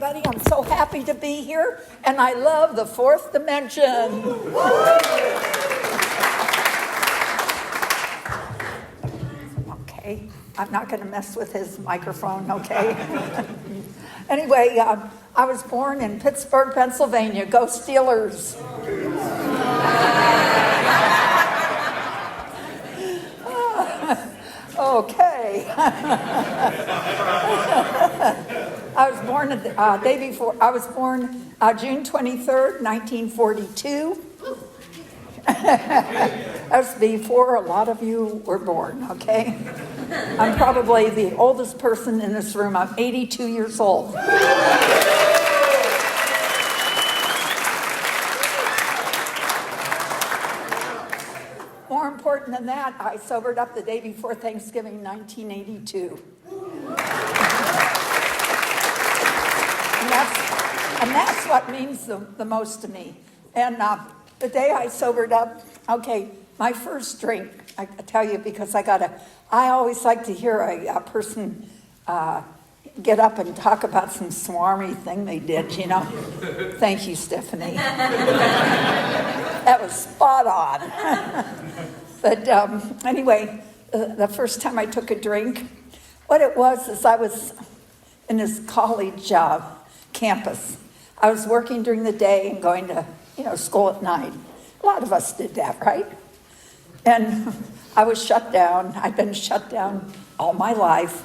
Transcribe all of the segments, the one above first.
everybody. I'm so happy to be here, and I love the fourth dimension. Okay, I'm not going to mess with his microphone, okay? Anyway, I was born in Pittsburgh, Pennsylvania. Go Steelers. Okay. I was born the day before. I was born June 23rd, 1942. That's before a lot of you were born, okay? I'm probably the oldest person in this room. I'm 82 years old. More important than that, I sobered up the day before Thanksgiving, 1982. And that's what means the most to me. And the day I sobered up, okay, my first drink, I tell you, because I always like to hear a person get up and talk about some swarmy thing they did, you know. Thank you, Stephanie. That was spot on. But anyway, the first time I took a drink, what it was is I was in this college campus. I was working during the day and going to, school at night. A lot of us did that, right? And I was shut down. I'd been shut down all my life.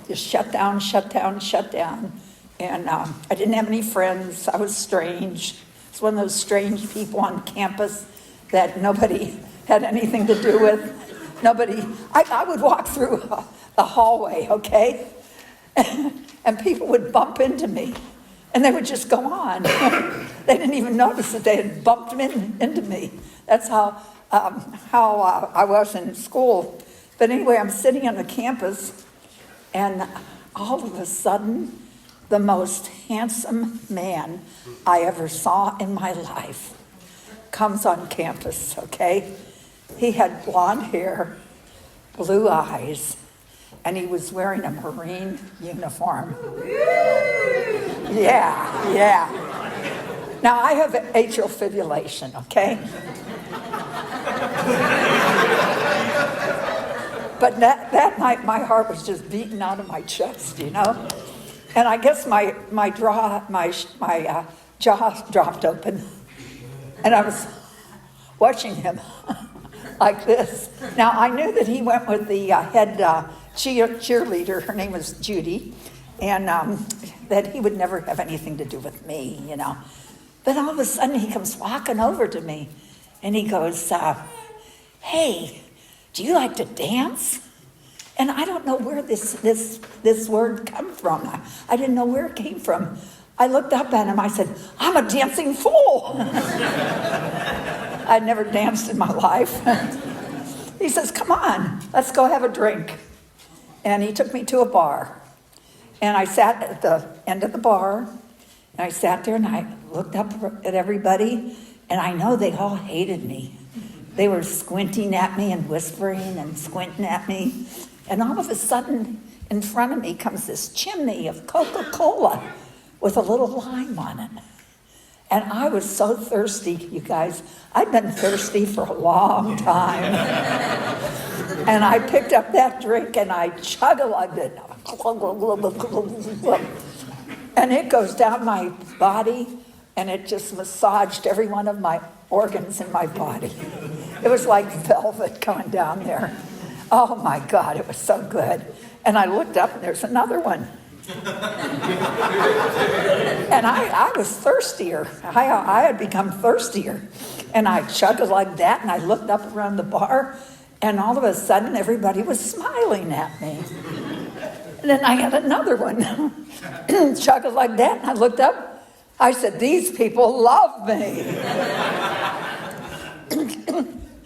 Just shut down. And I didn't have any friends. I was strange. I was one of those strange people on campus that nobody had anything to do with. I would walk through the hallway, okay? And people would bump into me. And they would just go on. They didn't even notice that they had bumped into me. That's how I was in school. But anyway, I'm sitting on the campus, and all of a sudden, the most handsome man I ever saw in my life comes on campus, okay? He had blonde hair, blue eyes, and he was wearing a Marine uniform. Yeah. Now, I have atrial fibrillation, okay? But that night, my heart was just beating out of my chest, And I guess my jaw dropped open, and I was watching him like this. Now, I knew that he went with the head cheerleader. Her name was Judy, and that he would never have anything to do with me, But all of a sudden, he comes walking over to me, and he goes, hey, do you like to dance? And I don't know where this word come from. I didn't know where it came from. I looked up at him. I said, I'm a dancing fool. I'd never danced in my life. He says, come on, let's go have a drink. And he took me to a bar. And I sat at the end of the bar. And I sat there and I looked up at everybody. And I know they all hated me. They were squinting at me and whispering and squinting at me. And all of a sudden, in front of me comes this chimney of Coca-Cola with a little lime on it. And I was so thirsty, you guys. I'd been thirsty for a long time. And I picked up that drink and I chug-a-lugged it. And it goes down my body and it just massaged every one of my organs in my body. It was like velvet coming down there. Oh my God, it was so good. And I looked up and there's another one. And I was thirstier. I had become thirstier. And I chugged like that and I looked up around the bar and all of a sudden everybody was smiling at me. And then I had another one. Chugged like that and I looked up. I said, these people love me.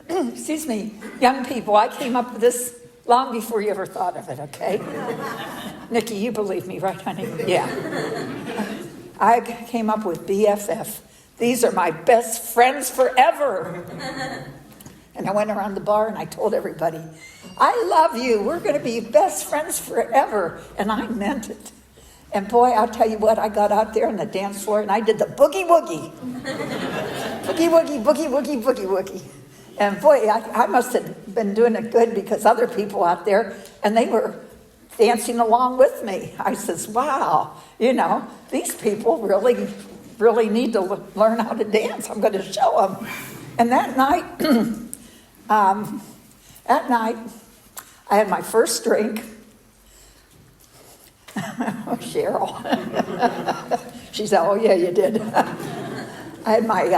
Excuse me, young people, I came up with this long before you ever thought of it, okay? Nikki, you believe me, right, honey? Yeah. I came up with BFF. These are my best friends forever. And I went around the bar and I told everybody, I love you. We're going to be best friends forever. And I meant it. And boy, I'll tell you what, I got out there on the dance floor and I did the boogie woogie. Boogie woogie, boogie woogie, boogie woogie. And boy, I must have been doing it good because other people out there, and they were dancing along with me. I says, wow, these people really need to learn how to dance. I'm going to show them. And that night, I had my first drink. Cheryl. She said, oh, yeah, you did. I had my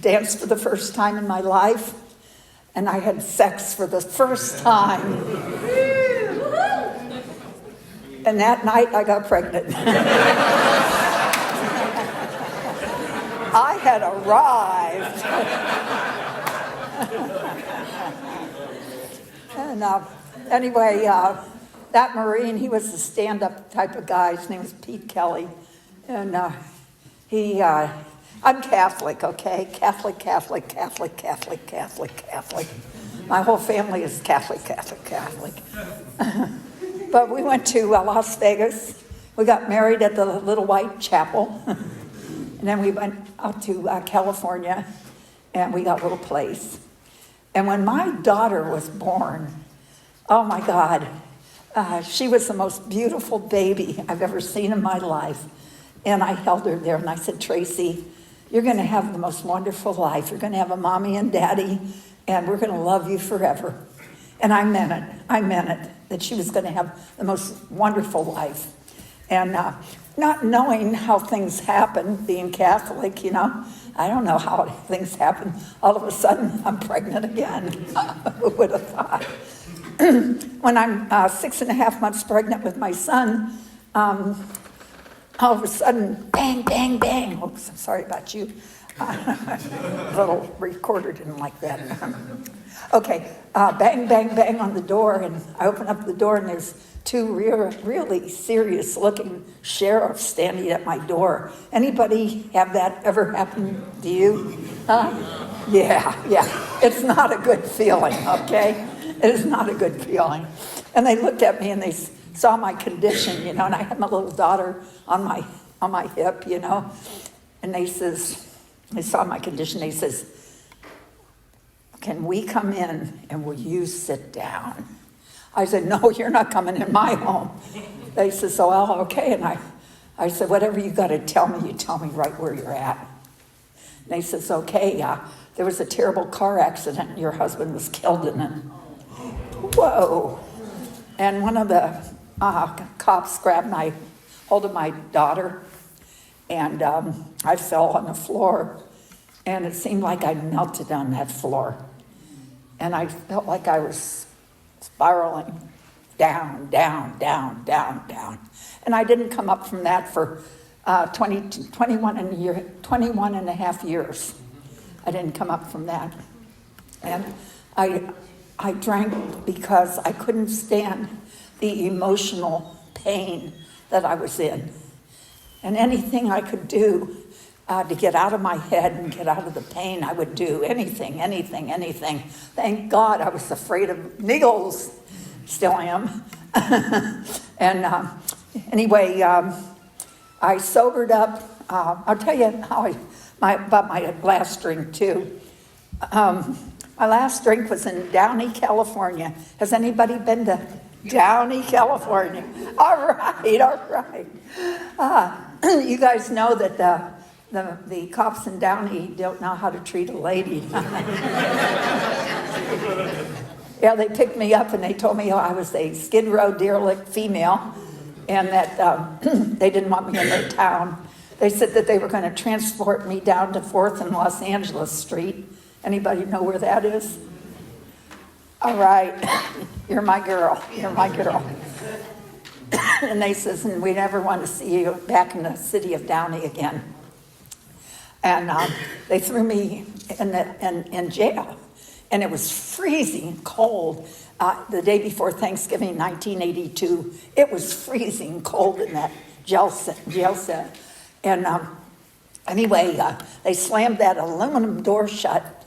dance for the first time in my life, and I had sex for the first time. And that night, I got pregnant. I had arrived. And anyway, that Marine, he was a stand-up type of guy. His name was Pete Kelley. And I'm Catholic, okay? Catholic. My whole family is Catholic. But we went to Las Vegas. We got married at the Little White Chapel. And then we went out to California, and we got a little place. And when my daughter was born, oh my God, she was the most beautiful baby I've ever seen in my life. And I held her there and I said, Tracy, you're going to have the most wonderful life. You're going to have a mommy and daddy, and we're going to love you forever. And I meant it, that she was going to have the most wonderful life. And not knowing how things happen, being Catholic, I don't know how things happen. All of a sudden, I'm pregnant again. Who would have thought? When I'm 6.5 months pregnant with my son, all of a sudden, bang, bang, bang. Oops, I'm sorry about you. The little recorder didn't like that. Okay, bang, bang, bang on the door, and I open up the door, and there's two really serious-looking sheriffs standing at my door. Anybody have that ever happen to you? Yeah. It's not a good feeling, okay? It is not a good feeling. And they looked at me, and they saw my condition, and I had my little daughter on my hip, and they saw my condition. They says, can we come in and will you sit down? I said, no, you're not coming in my home. They said, so, well, okay. And I said, whatever you got to tell me, you tell me right where you're at. And they says, okay, there was a terrible car accident and your husband was killed in it. Whoa. And one of the cops grabbed hold of my daughter, and I fell on the floor, and it seemed like I melted on that floor. And I felt like I was spiraling down. And I didn't come up from that for 21 and a half years. I didn't come up from that. And I drank because I couldn't stand the emotional pain that I was in. And anything I could do to get out of my head and get out of the pain, I would do anything. Thank God I was afraid of needles. Still am. And anyway, I sobered up. I'll tell you how about my last drink too. My last drink was in Downey, California. Has anybody been to Downey, California? All right. You guys know that the cops in Downey don't know how to treat a lady. Yeah, they picked me up and they told me I was a Skid Row derelict female and that they didn't want me in their town. They said that they were going to transport me down to 4th and Los Angeles Street. Anybody know where that is? All right, you're my girl. And they says, and we never want to see you back in the city of Downey again. And they threw me in jail. And it was freezing cold the day before Thanksgiving, 1982. It was freezing cold in that jail cell. And anyway, they slammed that aluminum door shut.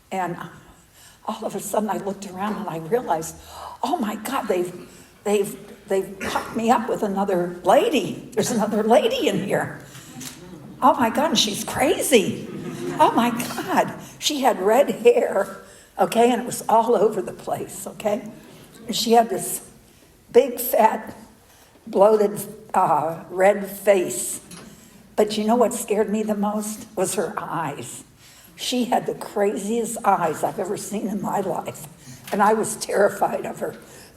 And all of a sudden I looked around and I realized, oh my God, they've they hooked me up with another lady. There's another lady in here. Oh my God, and she's crazy. Oh my God. She had red hair, okay, and it was all over the place, okay? And she had this big, fat, bloated, red face. But you know what scared me the most? Was her eyes. She had the craziest eyes I've ever seen in my life. And I was terrified of her.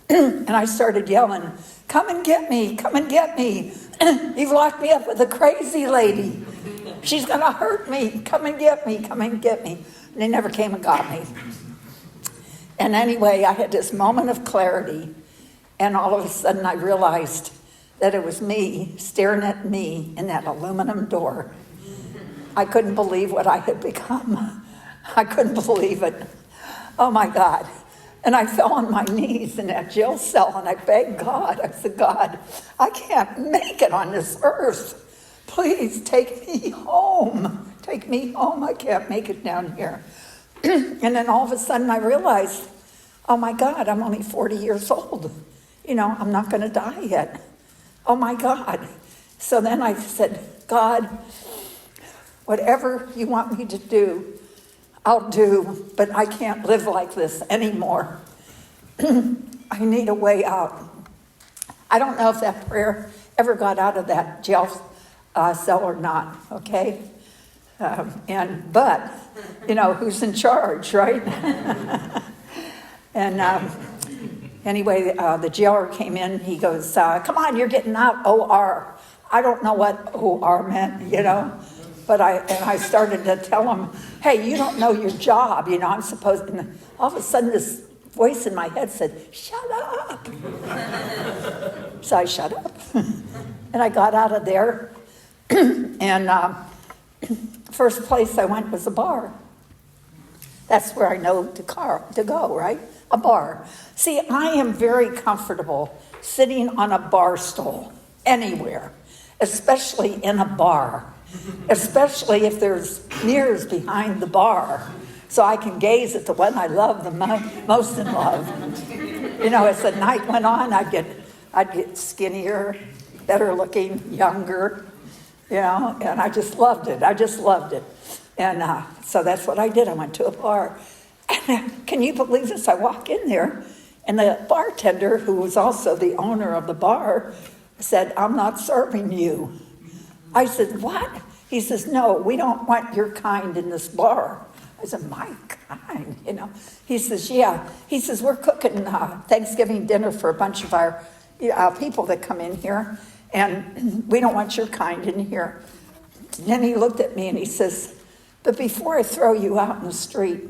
And I started yelling, come and get me, come and get me. You've locked me up with a crazy lady. She's going to hurt me. Come and get me, come and get me. And they never came and got me. And anyway, I had this moment of clarity. And all of a sudden I realized that it was me staring at me in that aluminum door. I couldn't believe what I had become. I couldn't believe it. Oh my God. And I fell on my knees in that jail cell and I begged God. I said, God, I can't make it on this earth. Please take me home. Take me home. I can't make it down here. And then all of a sudden I realized, oh my God, I'm only 40 years old. You know, I'm not going to die yet. Oh my God. So then I said, God, whatever you want me to do, I'll do, but I can't live like this anymore. I need a way out. I don't know if that prayer ever got out of that jail cell or not, okay? But, you know, who's in charge, right? And anyway, the jailer came in. He goes, come on, you're getting out, OR. I don't know what OR meant, you know. But I started to tell him, hey, you don't know your job, you know, I'm supposed to. And all of a sudden this voice in my head said, shut up. So I shut up. And I got out of there. And first place I went was a bar. That's where I know to go, right? A bar. See, I am very comfortable sitting on a bar stool anywhere, especially in a bar. Especially if there's mirrors behind the bar, so I can gaze at the one I love the most in love. You know, as the night went on, I'd get skinnier, better looking, younger, you know, and I just loved it. And so that's what I did. I went to a bar. And can you believe this? I walk in there, and the bartender, who was also the owner of the bar, said, I'm not serving you. I said, what? He says, no, we don't want your kind in this bar. I said, my kind, you know. He says, yeah. He says, we're cooking Thanksgiving dinner for a bunch of our people that come in here, and we don't want your kind in here. And then he looked at me and he says, but before I throw you out in the street,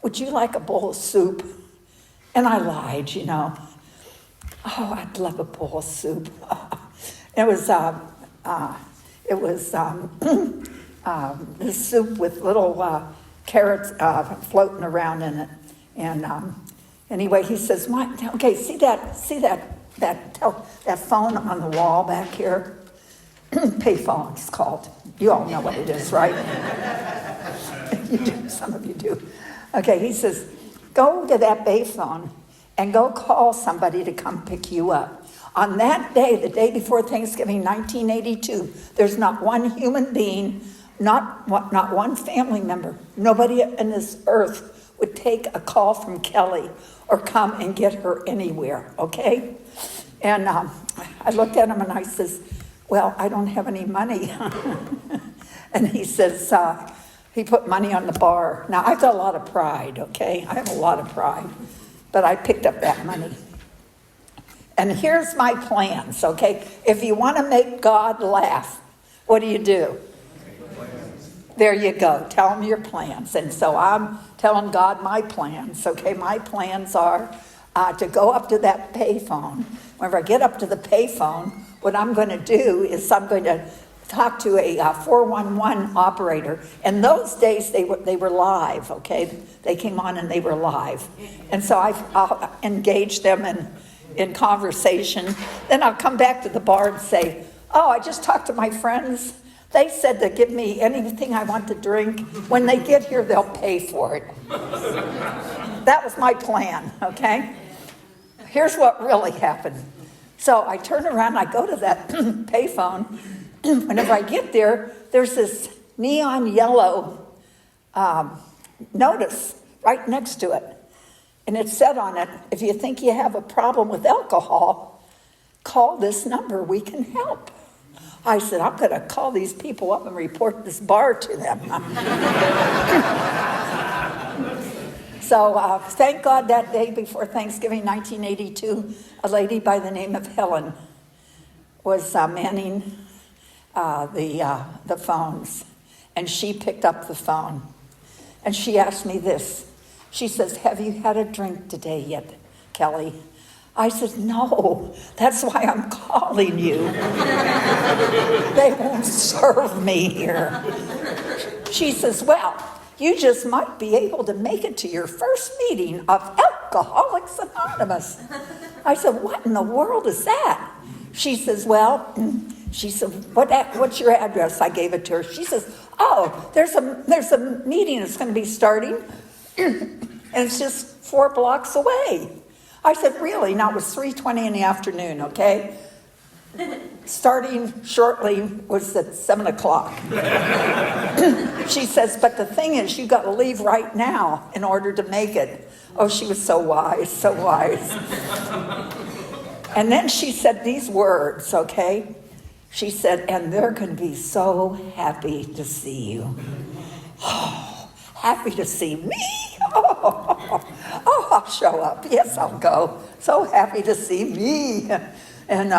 would you like a bowl of soup? And I lied, you know. Oh, I'd love a bowl of soup. It was this soup with little carrots floating around in it. And anyway, he says, okay, see that phone on the wall back here? Payphone, it's called. You all know what it is, right? You do, some of you do. Okay, he says, go to that payphone and go call somebody to come pick you up. On that day, the day before Thanksgiving, 1982, there's not one human being, not one family member, nobody in this earth would take a call from Kelley or come and get her anywhere, okay? And I looked at him and I says, well, I don't have any money. And he says, he put money on the bar. Now, I've got a lot of pride, okay? I have a lot of pride. But I picked up that money. And here's my plans, okay? If you want to make God laugh, what do? There you go. Tell him your plans. And so I'm telling God my plans, okay? My plans are to go up to that payphone. Whenever I get up to the payphone, what I'm going to do is I'm going to talk to a 411 operator. And those days they were live, okay? They came on and they were live. And so I'll engage them in conversation. Then I'll come back to the bar and say, oh, I just talked to my friends. They said to give me anything I want to drink. When they get here, they'll pay for it. That was my plan, okay? Here's what really happened. So I turn around, I go to that payphone. Whenever I get there, there's this neon yellow notice right next to it. And it said on it, if you think you have a problem with alcohol, call this number, we can help. I said, I'm going to call these people up and report this bar to them. So thank God that day before Thanksgiving 1982, a lady by the name of Helen was manning the phones. And she picked up the phone. And she asked me this. She says, have you had a drink today yet, Kelley? I said, no, that's why I'm calling you. They won't serve me here. She says, well, you just might be able to make it to your first meeting of Alcoholics Anonymous. I said, what in the world is that? She says, well, she said, what's your address? I gave it to her. She says, oh, there's a meeting that's going to be starting, and it's just 4 blocks away. I said, really? Now, it was 3:20 in the afternoon, okay? Starting shortly was at 7 o'clock. She says, but the thing is, you got to leave right now in order to make it. Oh, she was so wise, so wise. And then she said these words, okay? She said, and they're going to be so happy to see you. Oh, happy to see me? Oh, I'll show up. Yes, I'll go. So happy to see me. And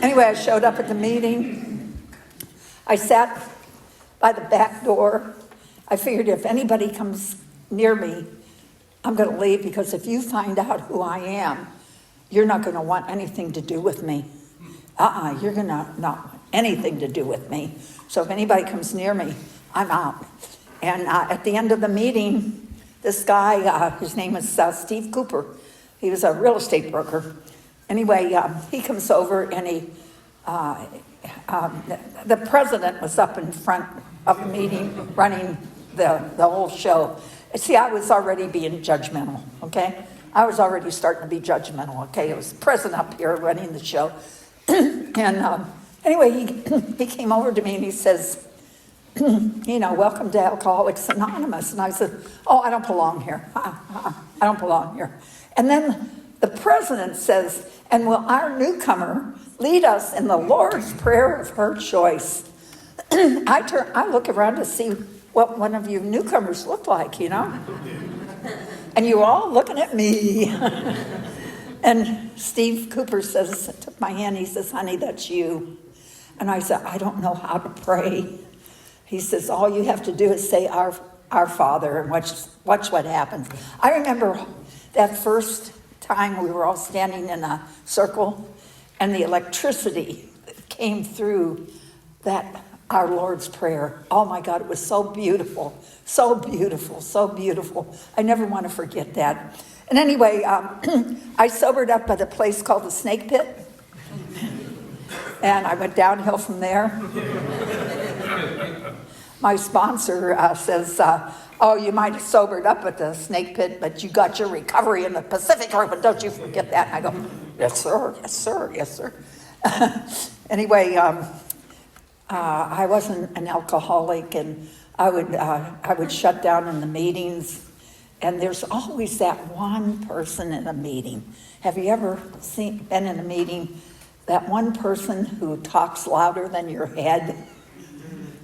anyway, I showed up at the meeting. I sat by the back door. I figured if anybody comes near me, I'm going to leave, because if you find out who I am, you're not going to want anything to do with me. You're going to not want anything to do with me. So if anybody comes near me, I'm out. And at the end of the meeting, this guy, his name is Steve Cooper. He was a real estate broker. Anyway, he comes over and the president was up in front of the meeting running the whole show. See, I was already being judgmental, okay? I was already starting to be judgmental, okay? It was the president up here running the show. And anyway, he came over to me and he says, welcome to Alcoholics Anonymous. And I said, oh, I don't belong here. I don't belong here. And then the president says, and will our newcomer lead us in the Lord's Prayer of her choice? I look around to see what one of you newcomers look like, And you all looking at me. And Steve Cooper took my hand, he says, honey, that's you. And I said, I don't know how to pray. He says, all you have to do is say our Father and watch what happens. I remember that first time we were all standing in a circle and the electricity came through that our Lord's Prayer. Oh my God, it was so beautiful, so beautiful, so beautiful. I never want to forget that. And anyway, I sobered up at a place called the Snake Pit. And I went downhill from there. My sponsor says, oh, you might have sobered up at the Snake Pit, but you got your recovery in the Pacific group, and don't you forget that. And I go, yes, sir, yes, sir, yes, sir. Anyway, I wasn't an alcoholic, and I would shut down in the meetings, and there's always that one person in a meeting. Have you ever been in a meeting, that one person who talks louder than your head?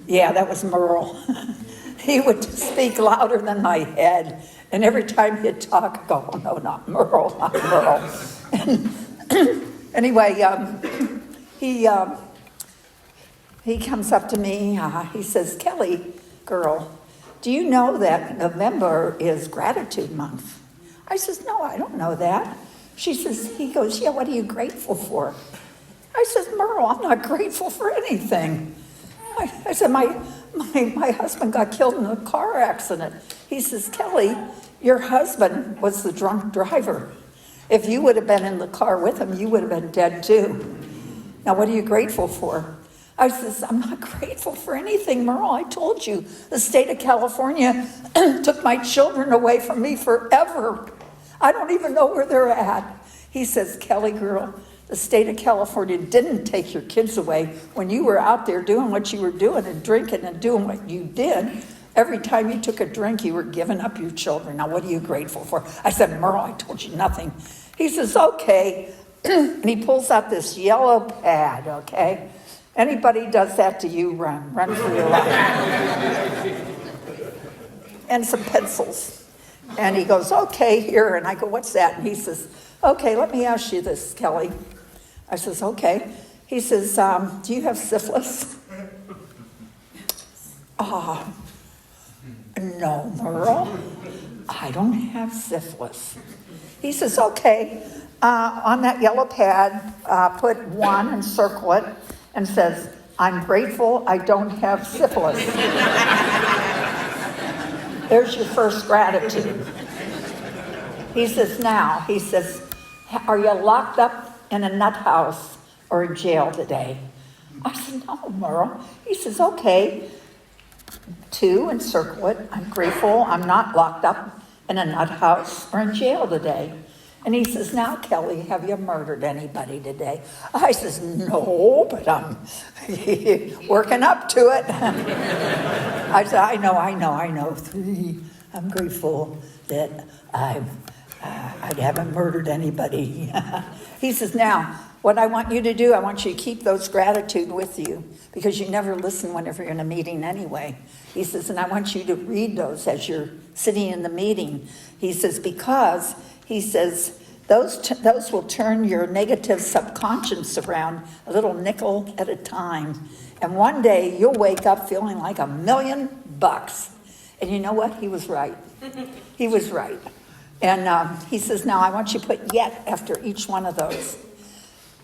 Yeah, that was Merle. He would speak louder than my head. And every time he'd talk, I go, oh, no, not Merle, not Merle. And anyway, he comes up to me. He says, Kelley, girl, do you know that November is Gratitude Month? I says, no, I don't know that. He goes, yeah, what are you grateful for? I says, Merle, I'm not grateful for anything. I said, my husband got killed in a car accident. He says, Kelley, your husband was the drunk driver. If you would have been in the car with him, you would have been dead too. Now, what are you grateful for? I says, I'm not grateful for anything, Merle. I told you, the state of California took my children away from me forever. I don't even know where they're at. He says, Kelley, girl, the state of California didn't take your kids away when you were out there doing what you were doing and drinking and doing what you did. Every time you took a drink, you were giving up your children. Now, what are you grateful for? I said, Merle, I told you nothing. He says, okay. And he pulls out this yellow pad, okay? Anybody does that to you, run for your life. And some pencils. And he goes, okay, here. And I go, what's that? And he says, okay, let me ask you this, Kelley. I says, okay. He says, do you have syphilis? No, Merle, I don't have syphilis. He says, okay, on that yellow pad, put 1 and circle it and says, I'm grateful I don't have syphilis. There's your first gratitude. He says, are you locked up in a nut house or in jail today? I said, no, Merle. He says, okay. 2 and circle it. I'm grateful I'm not locked up in a nut house or in jail today. And he says, now, Kelley, have you murdered anybody today? I says, no, but I'm working up to it. I said, I know. 3, I'm grateful that I haven't murdered anybody. He says, now, what I want you to do, I want you to keep those gratitude with you because you never listen whenever you're in a meeting anyway. He says, and I want you to read those as you're sitting in the meeting. He says, because, he says, those will turn your negative subconscious around a little nickel at a time. And one day you'll wake up feeling like $1 million. And you know what? He was right. He was right. And he says, now I want you to put yet after each one of those.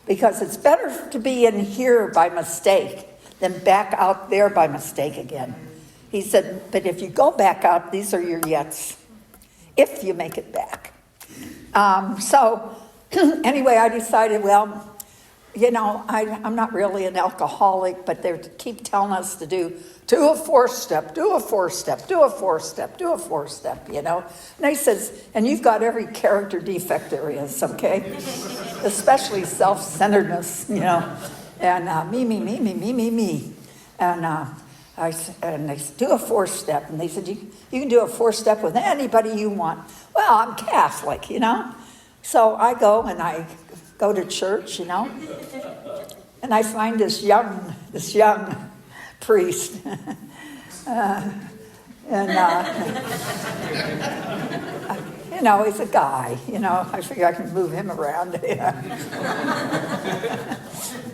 Because it's better to be in here by mistake than back out there by mistake again. He said, but if you go back out, these are your yets. If you make it back. So anyway, I decided, well, I'm not really an alcoholic, but they keep telling us to do a 4-step, do a 4-step, do a 4-step, do a 4-step, And he says, and you've got every character defect there is, okay? Especially self-centeredness, and me. And they said, do a 4-step. And they said, you can do a 4-step with anybody you want. Well, I'm Catholic, So I go and I go to church, and I find this young priest. He's a guy, I figure I can move him around.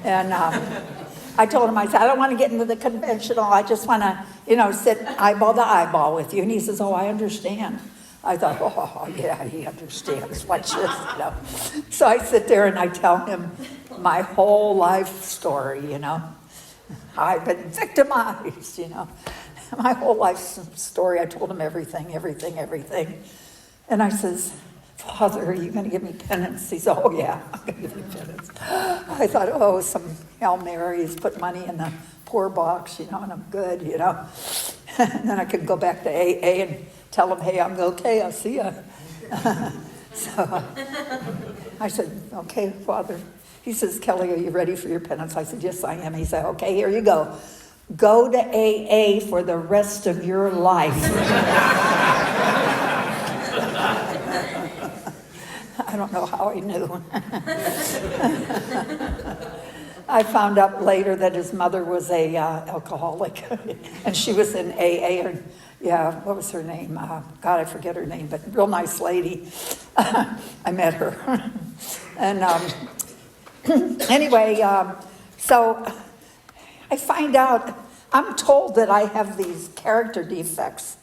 And I told him, I said, I don't want to get into the conventional. I just want to, sit eyeball to eyeball with you. And he says, oh, I understand. I thought, oh, yeah, he understands. Watch this, So I sit there and I tell him my whole life story, I've been victimized, My whole life story, I told him everything. And I says, Father, are you going to give me penance? He said, oh, yeah, I'm going to give you penance. I thought, oh, some Hail Marys, put money in the poor box, and I'm good, And then I could go back to AA and tell them, hey, I'm okay, I'll see ya. So I said, okay, Father. He says, Kelley, are you ready for your penance? I said, yes, I am. He said, okay, here you go. Go to AA for the rest of your life. I don't know how he knew. I found out later that his mother was a alcoholic, and she was in AA. And what was her name? God, I forget her name, but real nice lady. I met her. And anyway, so I find out, I'm told that I have these character defects.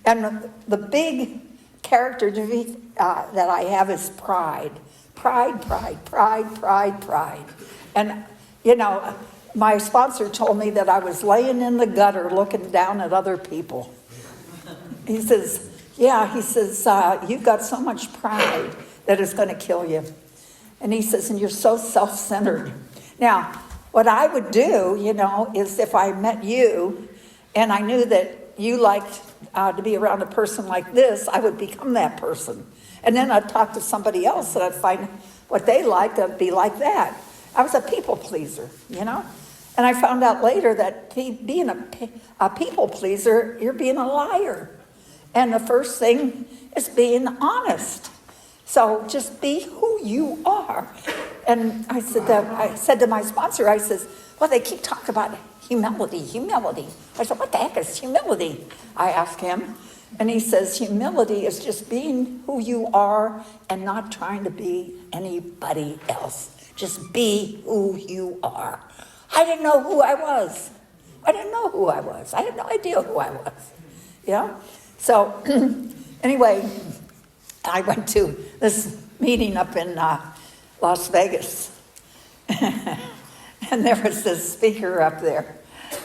And the big character defect that I have is pride. Pride. And, my sponsor told me that I was laying in the gutter looking down at other people. He says, you've got so much pride that it's going to kill you. And he says, and you're so self-centered. Now, what I would do, is if I met you and I knew that you liked to be around a person like this, I would become that person. And then I'd talk to somebody else and I'd find what they like to be like that. I was a people pleaser, And I found out later that being a people pleaser, you're being a liar. And the first thing is being honest. So just be who you are. And I said to my sponsor, I says, well, they keep talking about humility. I said, what the heck is humility? I asked him. And he says, humility is just being who you are and not trying to be anybody else. Just be who you are. I didn't know who I was. I had no idea who I was. So anyway, I went to this meeting up in Las Vegas. And there was this speaker up there,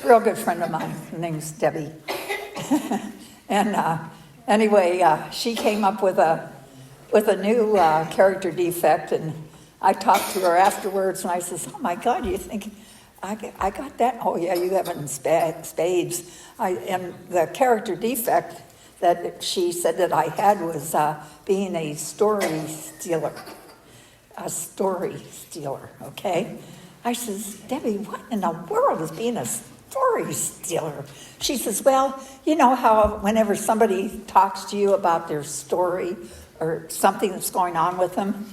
real good friend of mine. Her name's Debbie. And anyway, she came up with a new character defect, and I talked to her afterwards, and I says, oh my God, you think I got that? Oh yeah, you have it in spades. And the character defect that she said that I had was being a story stealer. A story stealer, okay? I says, Debbie, what in the world is being a story stealer? She says, well, you know how whenever somebody talks to you about their story or something that's going on with them,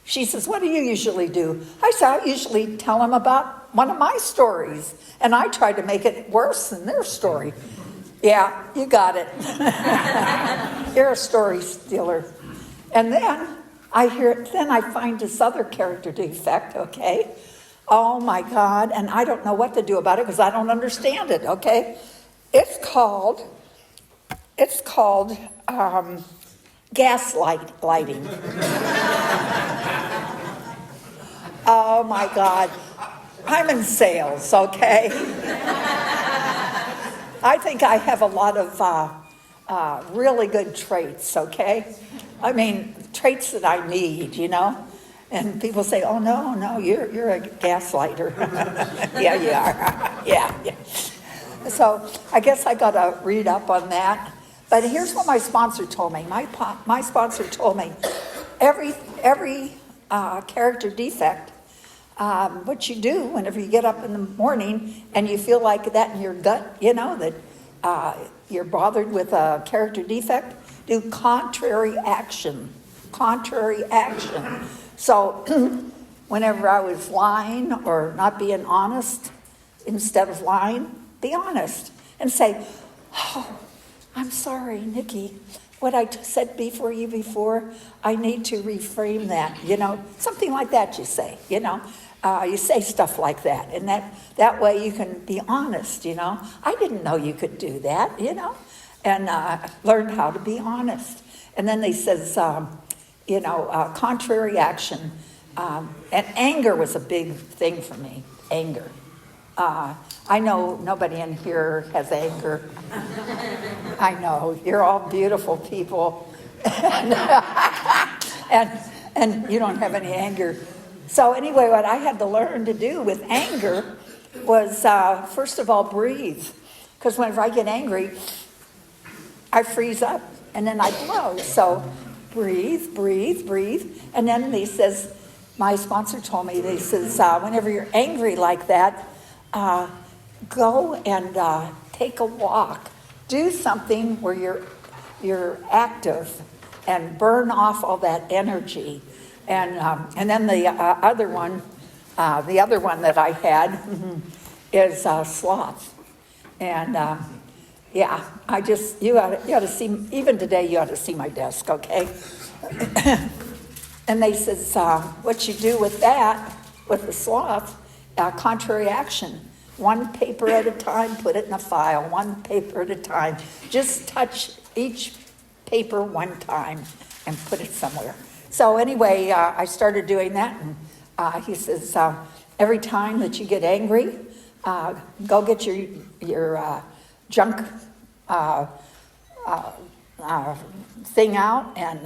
she says, what do you usually do? I said, I usually tell them about one of my stories, and I try to make it worse than their story. Yeah, you got it. You're a story stealer. And then I find this other character defect, okay? Oh my God, and I don't know what to do about it because I don't understand it, okay? It's called gaslighting. Oh my God, I'm in sales, okay? I think I have a lot of really good traits, okay? I mean, traits that I need, And people say, oh, no, you're a gaslighter. Yeah, you are. Yeah. So I guess I got to read up on that. But here's what my sponsor told me. My sponsor told me every character defect, what you do whenever you get up in the morning and you feel like that in your gut, that you're bothered with a character defect, do contrary action. So whenever I was lying or not being honest, instead of lying, be honest and say, oh, I'm sorry, Nikki. What I said before, I need to reframe that, something like that you say, you say stuff like that. And that way you can be honest, I didn't know you could do that, and learned how to be honest. And then they says, contrary action. And anger was a big thing for me, anger. I know nobody in here has anger. I know, you're all beautiful people. and you don't have any anger. So anyway, what I had to learn to do with anger was, first of all, breathe. Because whenever I get angry, I freeze up and then I blow. So breathe. And then he says, my sponsor told me, they says, whenever you're angry like that, go and take a walk. Do something where you're active and burn off all that energy. And then the other one that I had is sloth. And yeah, you ought to see, even today you ought to see my desk, okay? And they says, what you do with that, with the sloth, contrary action. One paper at a time, put it in a file, one paper at a time. Just touch each paper one time and put it somewhere. So anyway, I started doing that, and he says, every time that you get angry, go get your junk thing out and,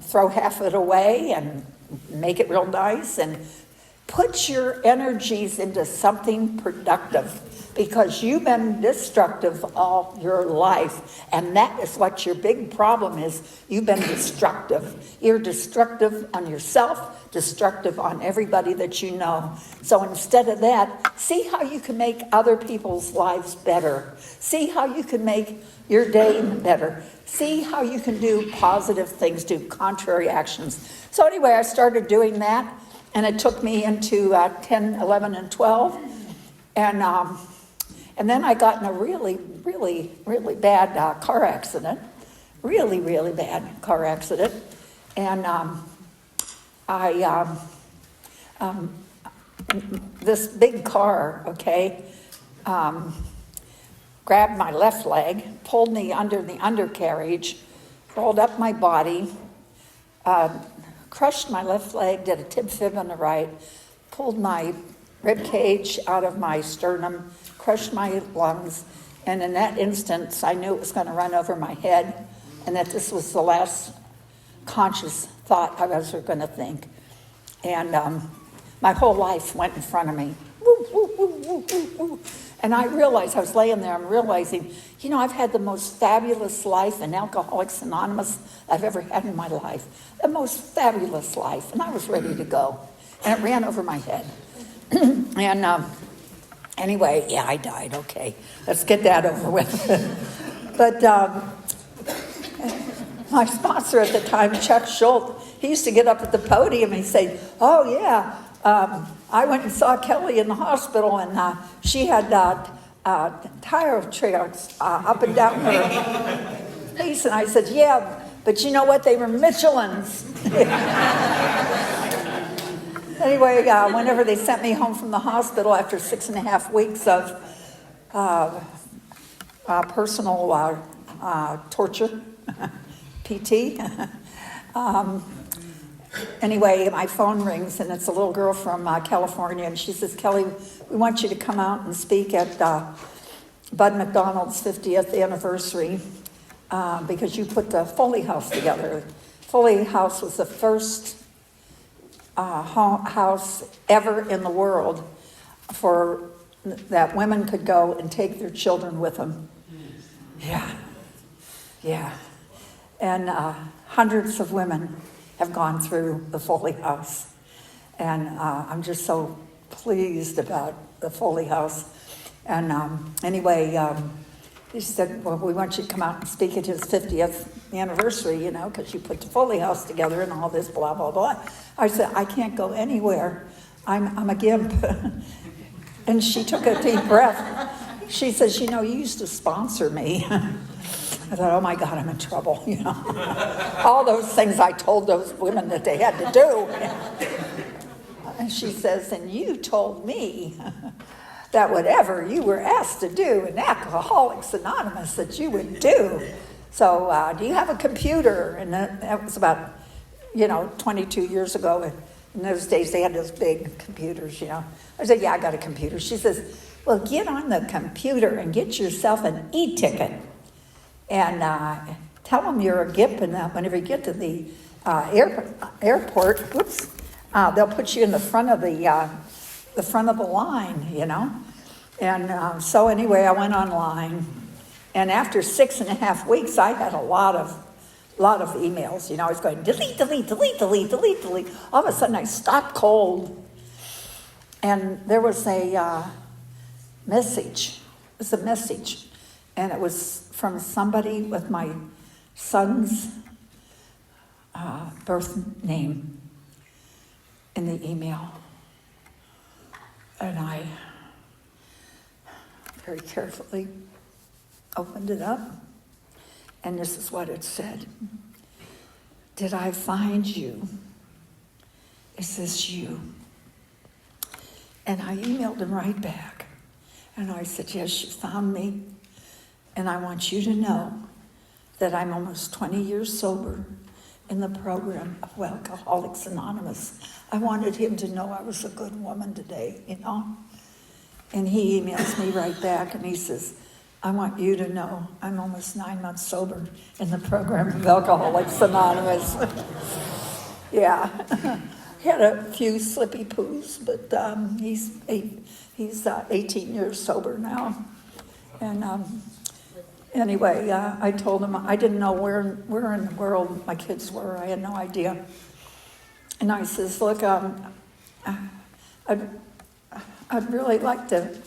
throw half of it away and make it real nice and Put your energies into something productive, because you've been destructive all your life, and that is what your big problem is. You've been destructive. You're destructive on yourself, destructive on everybody that you know. So instead of that, see how you can make other people's lives better. See how you can make your day better. See how you can do positive things, do contrary actions. So anyway, I started doing that, and it took me into 10, 11, and 12. And then I got in a really, really, really bad car accident. Really, really bad car accident. And this big car, okay, grabbed my left leg, pulled me under the undercarriage, rolled up my body, crushed my left leg, did a tib fib on the right, pulled my rib cage out of my sternum, crushed my lungs, and in that instance, I knew it was going to run over my head, and that this was the last conscious thought I was going to think. And my whole life went in front of me. Woo, woo, woo, woo, woo, woo. And I realized, I was laying there, I'm realizing, I've had the most fabulous life in Alcoholics Anonymous I've ever had in my life. The most fabulous life. And I was ready to go. And it ran over my head. And anyway, yeah, I died. Okay, let's get that over with. But my sponsor at the time, Chuck Schultz, he used to get up at the podium and he'd say, oh yeah, I went and saw Kelley in the hospital, and she had tire tracks up and down her face. And I said, yeah, but you know what? They were Michelin's. Anyway, whenever they sent me home from the hospital after 6.5 weeks of personal torture, PT, anyway, my phone rings, and it's a little girl from California, and she says, Kelley, we want you to come out and speak at Bud McDonald's 50th anniversary because you put the Foley House together. Foley House was the first house ever in the world for that women could go and take their children with them. Yeah. And hundreds of women have gone through the Foley House. And I'm just so pleased about the Foley House. And anyway, he said, well, we want you to come out and speak at his 50th anniversary, because you put the Foley House together and all this, blah, blah, blah. I said, I can't go anywhere. I'm a gimp. And she took a deep breath. She says, you used to sponsor me. I thought, oh my God, I'm in trouble, All those things I told those women that they had to do. And she says, and you told me that whatever you were asked to do in Alcoholics Anonymous that you would do. So do you have a computer? And that was about, 22 years ago. In those days, they had those big computers, I said, yeah, I got a computer. She says, well, get on the computer and get yourself an e-ticket. And tell them you're a GIP, and whenever you get to the airport, they'll put you in the front of the line, And so anyway, I went online, and after 6.5 weeks, I had a lot of emails. I was going delete, delete, delete, delete, delete, delete. All of a sudden, I stopped cold, and there was a message. It was a message, and it was from somebody with my son's birth name in the email. And I very carefully opened it up, and this is what it said. Did I find you? Is this you? And I emailed him right back. And I said, yes, you found me. And I want you to know that I'm almost 20 years sober in the program of Alcoholics Anonymous. I wanted him to know I was a good woman today, And he emails me right back, and he says, I want you to know I'm almost 9 months sober in the program of Alcoholics Anonymous. Yeah. He had a few slippy poos, but he's 18 years sober now. And anyway, I told him I didn't know where in the world my kids were. I had no idea. And I says, look, I'd really like to,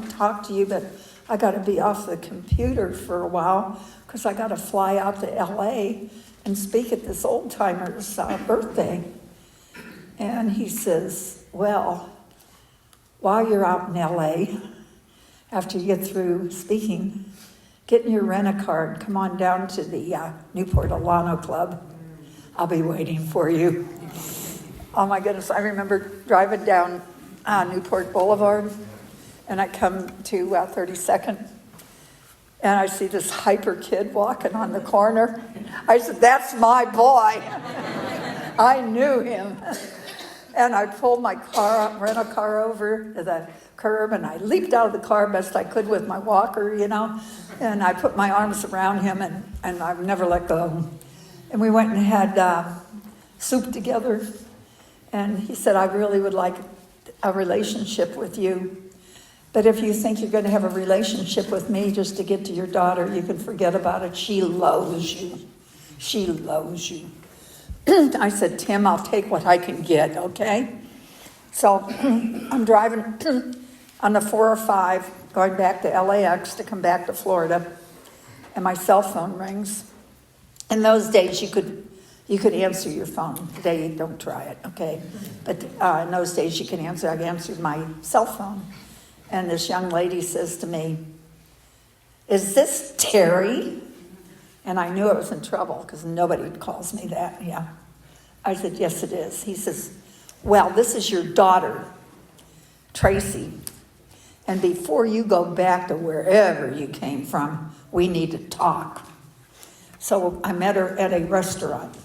talk to you, but I got to be off the computer for a while because I got to fly out to L.A. and speak at this old-timer's birthday. And he says, well, while you're out in L.A., after you get through speaking, get in your rent-a-car and come on down to the Newport Alano Club. I'll be waiting for you. Oh my goodness, I remember driving down Newport Boulevard, and I come to 32nd, and I see this hyper kid walking on the corner. I said, that's my boy. I knew him. And I pulled my rental car over to the curb, and I leaped out of the car best I could with my walker, and I put my arms around him, and I've never let go. And we went and had soup together, and he said, I really would like a relationship with you. But if you think you're going to have a relationship with me just to get to your daughter, you can forget about it. She loathes you. She loathes you. I said, Tim, I'll take what I can get, okay? So I'm driving on the 405, going back to LAX to come back to Florida, and my cell phone rings. In those days, you could answer your phone. Today, don't try it, okay? But in those days, you can answer. I answered my cell phone, and this young lady says to me, is this Terry? And I knew I was in trouble because nobody calls me that, yeah. I said, yes, it is. He says, well, this is your daughter, Tracy. And before you go back to wherever you came from, we need to talk. So I met her at a restaurant.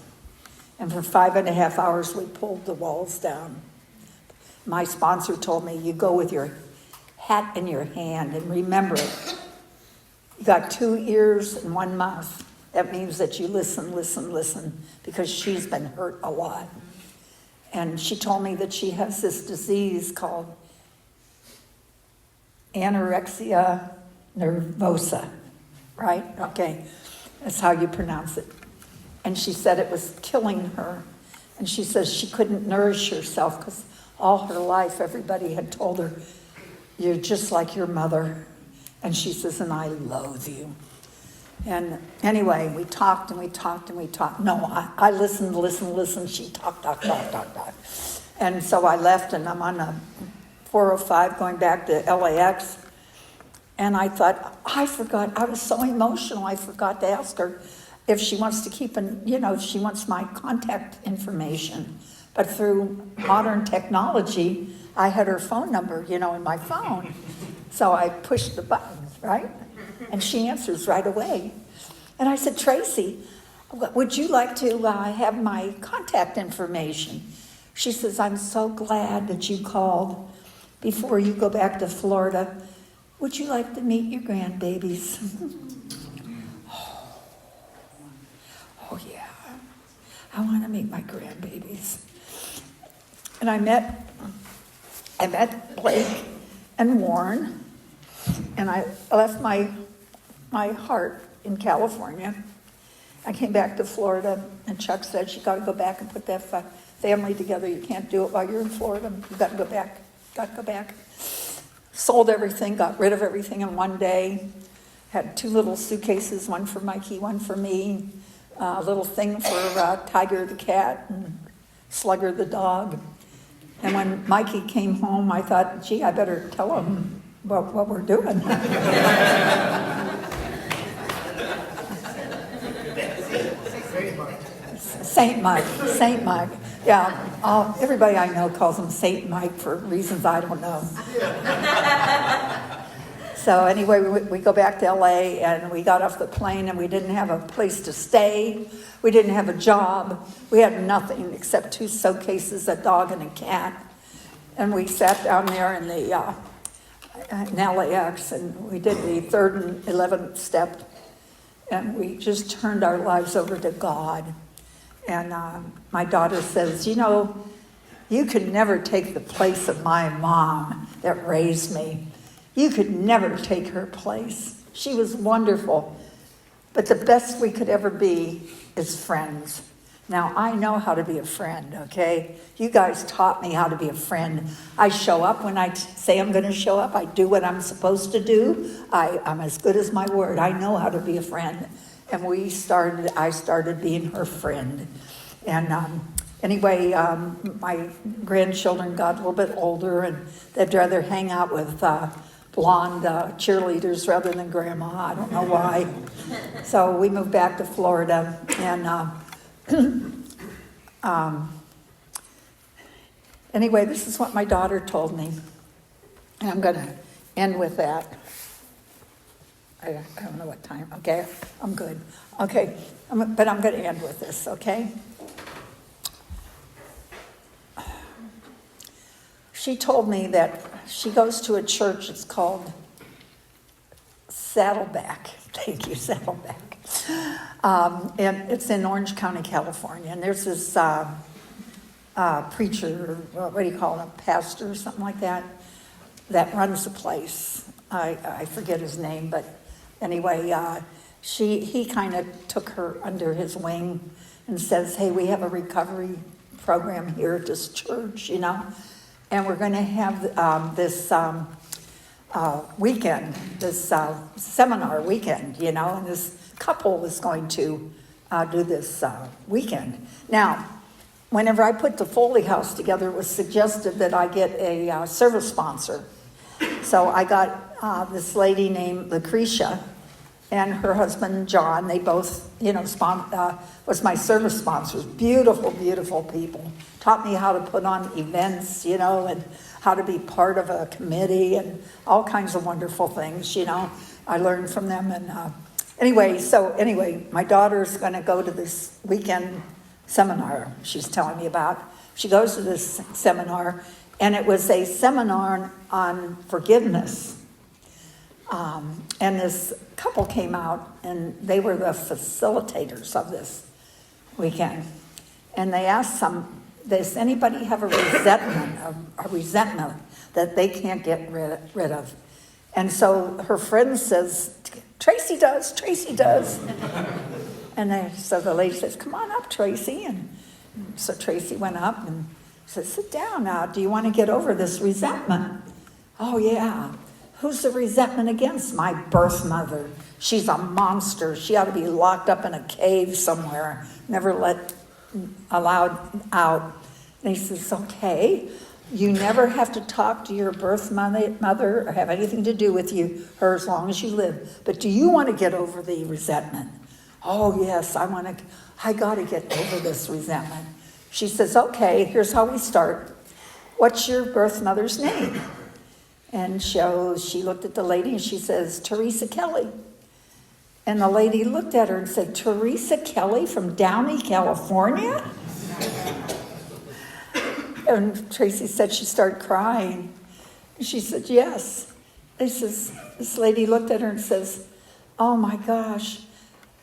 And for 5.5 hours, we pulled the walls down. My sponsor told me, you go with your hat in your hand and remember it. You got 2 ears and 1 mouth. That means that you listen, because she's been hurt a lot. And she told me that she has this disease called anorexia nervosa, right? Okay, that's how you pronounce it. And she said it was killing her. And she says she couldn't nourish herself because all her life everybody had told her, you're just like your mother. And she says, and I loathe you. And anyway, we talked and we talked and we talked. No, I listened. She talked. And so I left, and I'm on a 405 going back to LAX. And I thought, I forgot. I was so emotional. I forgot to ask her if she wants to keep if she wants my contact information. But through modern technology, I had her phone number, in my phone. So I pushed the button, right? And she answers right away. And I said, Tracy, would you like to have my contact information? She says, I'm so glad that you called before you go back to Florida. Would you like to meet your grandbabies? Oh yeah, I want to meet my grandbabies. And I met Blake and Warren, and I left my heart in California. I came back to Florida, and Chuck said, you got to go back and put that family together. You can't do it while you're in Florida. You got to go back. Sold everything, got rid of everything in one day. Had 2 little suitcases, one for Mikey, one for me. A little thing for Tiger the cat and Slugger the dog. And when Mikey came home, I thought, gee, I better tell him what we're doing. Saint Mike. Yeah, everybody I know calls him Saint Mike for reasons I don't know. So anyway, we go back to LA, and we got off the plane, and we didn't have a place to stay. We didn't have a job. We had nothing except 2 suitcases, a dog, and a cat. And we sat down there in LAX, and we did the 3rd and 11th step, and we just turned our lives over to God. And my daughter says, You could never take the place of my mom that raised me. You could never take her place. She was wonderful. But the best we could ever be is friends. Now, I know how to be a friend, okay? You guys taught me how to be a friend. I show up when I say I'm going to show up. I do what I'm supposed to do. I'm as good as my word. I know how to be a friend. And I started being her friend. And anyway, my grandchildren got a little bit older, and they'd rather hang out with blonde cheerleaders rather than grandma. I don't know why. So we moved back to Florida, and anyway, this is what my daughter told me, and I'm going to end with that. I don't know what time. Okay, I'm good. Okay, but I'm going to end with this, okay? She told me that she goes to a church, it's called Saddleback. Thank you, Saddleback. And it's in Orange County, California. And there's this preacher, what do you call him, pastor or something like that runs the place. I forget his name, but anyway, he kind of took her under his wing and says, hey, we have a recovery program here at this church, and we're going to have this weekend, this seminar weekend, and this couple was going to do this weekend. Now, whenever I put the Foley House together, it was suggested that I get a service sponsor. So I got this lady named Lucretia and her husband, John. They both, was my service sponsors. Beautiful, beautiful people. Taught me how to put on events, and how to be part of a committee and all kinds of wonderful things, I learned from them. And anyway, my daughter's going to go to this weekend seminar she's telling me about. She goes to this seminar, and it was a seminar on forgiveness. And this couple came out, and they were the facilitators of this weekend. And they asked does anybody have a resentment that they can't get rid of? And so her friend says, Tracy does. And so the lady says, come on up, Tracy. And so Tracy went up and said, sit down now. Do you want to get over this resentment? Oh, yeah. Who's the resentment against? My birth mother. She's a monster. She ought to be locked up in a cave somewhere, never allowed out. And he says, okay, you never have to talk to your birth mother or have anything to do with her as long as you live. But do you want to get over the resentment? Oh, yes, I got to get over this resentment. She says, okay, here's how we start. What's your birth mother's name? And she looked at the lady and she says, Teresa Kelley. And the lady looked at her and said, Teresa Kelley from Downey, California? And Tracy said she started crying. She said, yes. This lady looked at her and says, oh my gosh,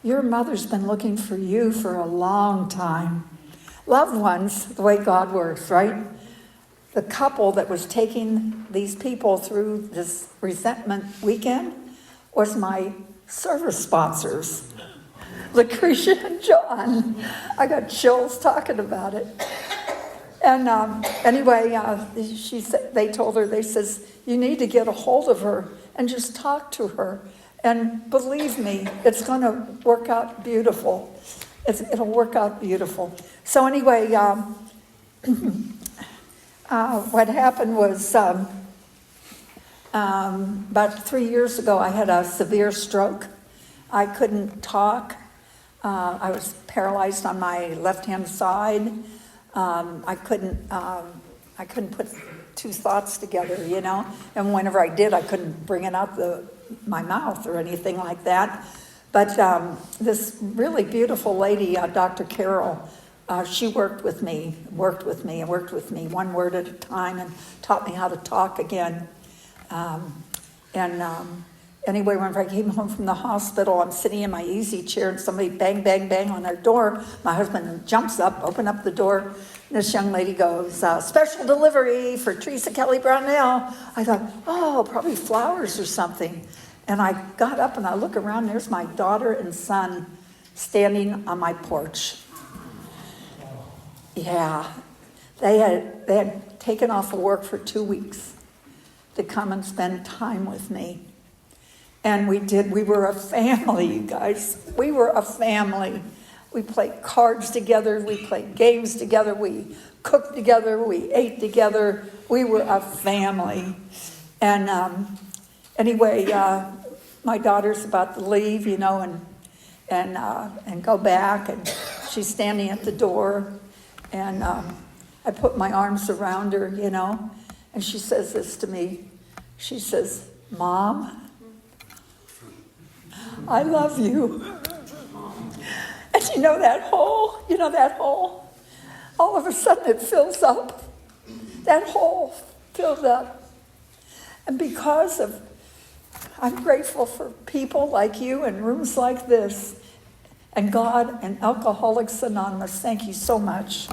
your mother's been looking for you for a long time. Loved ones, the way God works, right? The couple that was taking these people through this resentment weekend was my service sponsors, Lucretia and John. I got chills talking about it. And anyway, they told her, they says, you need to get a hold of her and just talk to her. And believe me, it's going to work out beautiful. It'll work out beautiful. So anyway, what happened was about 3 years ago, I had a severe stroke. I couldn't talk. I was paralyzed on my left-hand side. I couldn't put two thoughts together, And whenever I did, I couldn't bring it out my mouth or anything like that. But this really beautiful lady, Dr. Carol, she worked with me, one word at a time, and taught me how to talk again. anyway, when I came home from the hospital, I'm sitting in my easy chair and somebody bang, bang, bang on our door. My husband jumps up, open up the door. And this young lady goes, special delivery for Teresa Kelley Brownell. I thought, oh, probably flowers or something. And I got up and I look around, there's my daughter and son standing on my porch. Yeah, they had taken off of work for 2 weeks to come and spend time with me. And we were a family, you guys. We were a family. We played cards together, we played games together, we cooked together, we ate together. We were a family. And anyway, my daughter's about to leave, and go back, and she's standing at the door, and I put my arms around her, and she says this to me. She says, Mom, I love you. And that hole, all of a sudden it fills up. That hole filled up. And I'm grateful for people like you and rooms like this, and God and Alcoholics Anonymous. Thank you so much.